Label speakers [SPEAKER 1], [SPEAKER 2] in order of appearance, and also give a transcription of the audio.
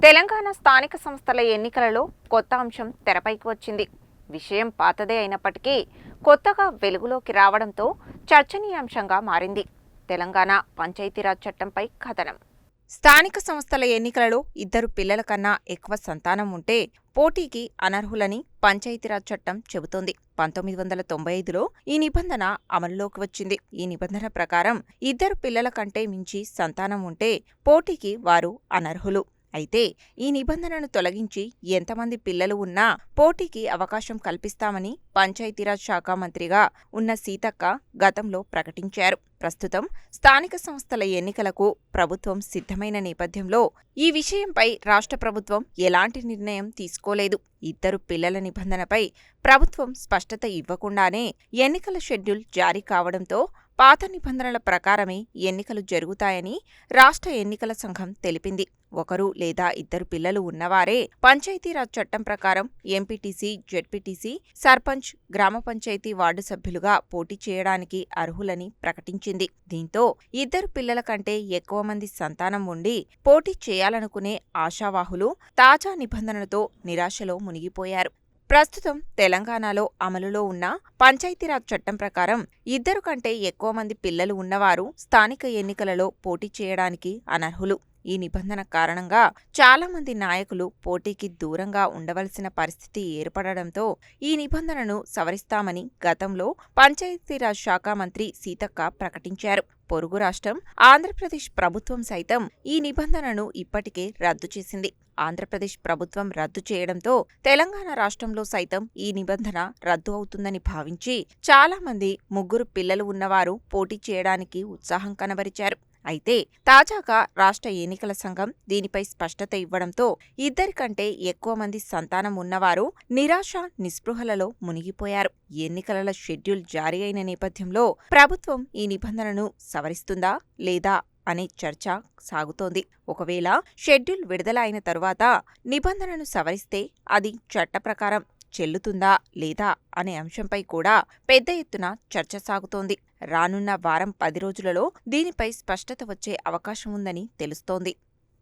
[SPEAKER 1] తెలంగాణ స్థానిక సంస్థల ఎన్నికలలో కొత్త అంశం తెరపైకి వచ్చింది. విషయం పాతదే అయినప్పటికీ కొత్తగా వెలుగులోకి రావడంతో చర్చనీయాంశంగా మారింది. తెలంగాణ పంచాయతీరాజ్ చట్టంపై కథనం. స్థానిక సంస్థల ఎన్నికలలో ఇద్దరు పిల్లల కన్నా ఎక్కువ సంతానం ఉంటే పోటీకి అనర్హులని పంచాయతీరాజ్ చట్టం చెబుతోంది. 1995లో ఈ నిబంధన అమలులోకి వచ్చింది. ఈ నిబంధన ప్రకారం ఇద్దరు పిల్లల కంటే మించి సంతానం ఉంటే పోటీకి వారు అనర్హులు. అయితే ఈ నిబంధనను తొలగించి ఎంతమంది పిల్లలు ఉన్నా పోటీకి అవకాశం కల్పిస్తామని పంచాయతీరాజ్ శాఖ మంత్రిగా ఉన్న సీతక్క గతంలో ప్రకటించారు. ప్రస్తుతం స్థానిక సంస్థల ఎన్నికలకు ప్రభుత్వం సిద్ధమైన నేపథ్యంలో ఈ విషయంపై రాష్ట్ర ప్రభుత్వం ఎలాంటి నిర్ణయం తీసుకోలేదు. ఇద్దరు పిల్లల నిబంధనపై ప్రభుత్వం స్పష్టత ఇవ్వకుండానే ఎన్నికల షెడ్యూల్ జారీ కావడంతో పాత నిబంధనల ప్రకారమే ఎన్నికలు జరుగుతాయని రాష్ట్ర ఎన్నికల సంఘం తెలిపింది. ఒకరు లేదా ఇద్దరు పిల్లలు ఉన్నవారే పంచాయతీరాజ్ చట్టం ప్రకారం ఎంపీటీసీ, జెడ్పీటీసీ, సర్పంచ్, గ్రామ పంచాయతీ వార్డు సభ్యులుగా పోటీ చేయడానికి అర్హులని ప్రకటించింది. దీంతో ఇద్దరు పిల్లల కంటే ఎక్కువ మంది సంతానం ఉండి పోటీ చేయాలనుకునే ఆశావాహులు తాజా నిబంధనలతో నిరాశలో మునిగిపోయారు. ప్రస్తుతం తెలంగాణలో అమలులో ఉన్న పంచాయతీరాజ్ చట్టం ప్రకారం ఇద్దరు కంటే ఎక్కువ మంది పిల్లలు ఉన్నవారు స్థానిక ఎన్నికలలో పోటీ చేయడానికి అనర్హులు. ఈ నిబంధన కారణంగా చాలా మంది నాయకులు పోటీకి దూరంగా ఉండవలసిన పరిస్థితి ఏర్పడడంతో ఈ నిబంధనను సవరిస్తామని గతంలో పంచాయతీరాజ్ శాఖ మంత్రి సీతక్క ప్రకటించారు. పొరుగు రాష్ట్రం ఆంధ్రప్రదేశ్ ప్రభుత్వం సైతం ఈ నిబంధనను ఇప్పటికే రద్దు చేసింది. ఆంధ్రప్రదేశ్ ప్రభుత్వం రద్దు చేయడంతో తెలంగాణ రాష్ట్రంలో సైతం ఈ నిబంధన రద్దు అవుతుందని భావించి చాలా మంది ముగ్గురు పిల్లలు ఉన్నవారు పోటీ చేయడానికి ఉత్సాహం కనబరిచారు. అయితే తాజాగా రాష్ట్ర ఎన్నికల సంఘం దీనిపై స్పష్టత ఇవ్వడంతో ఇద్దరికంటే ఎక్కువ మంది సంతానం ఉన్నవారు నిరాశ, నిస్పృహలలో మునిగిపోయారు. ఎన్నికల షెడ్యూల్ జారీ అయిన నేపథ్యంలో ప్రభుత్వం ఈ నిబంధనను సవరిస్తుందా లేదా అనే చర్చ సాగుతోంది. ఒకవేళ షెడ్యూల్ విడుదల అయిన తరువాత నిబంధనను సవరిస్తే అది చట్ట ప్రకారం చెల్లుతుందా లేదా అనే అంశంపై కూడా పెద్ద ఎత్తున చర్చ సాగుతోంది. రానున్న వారం 10 రోజులలో దీనిపై స్పష్టత వచ్చే అవకాశం ఉందని తెలుస్తోంది.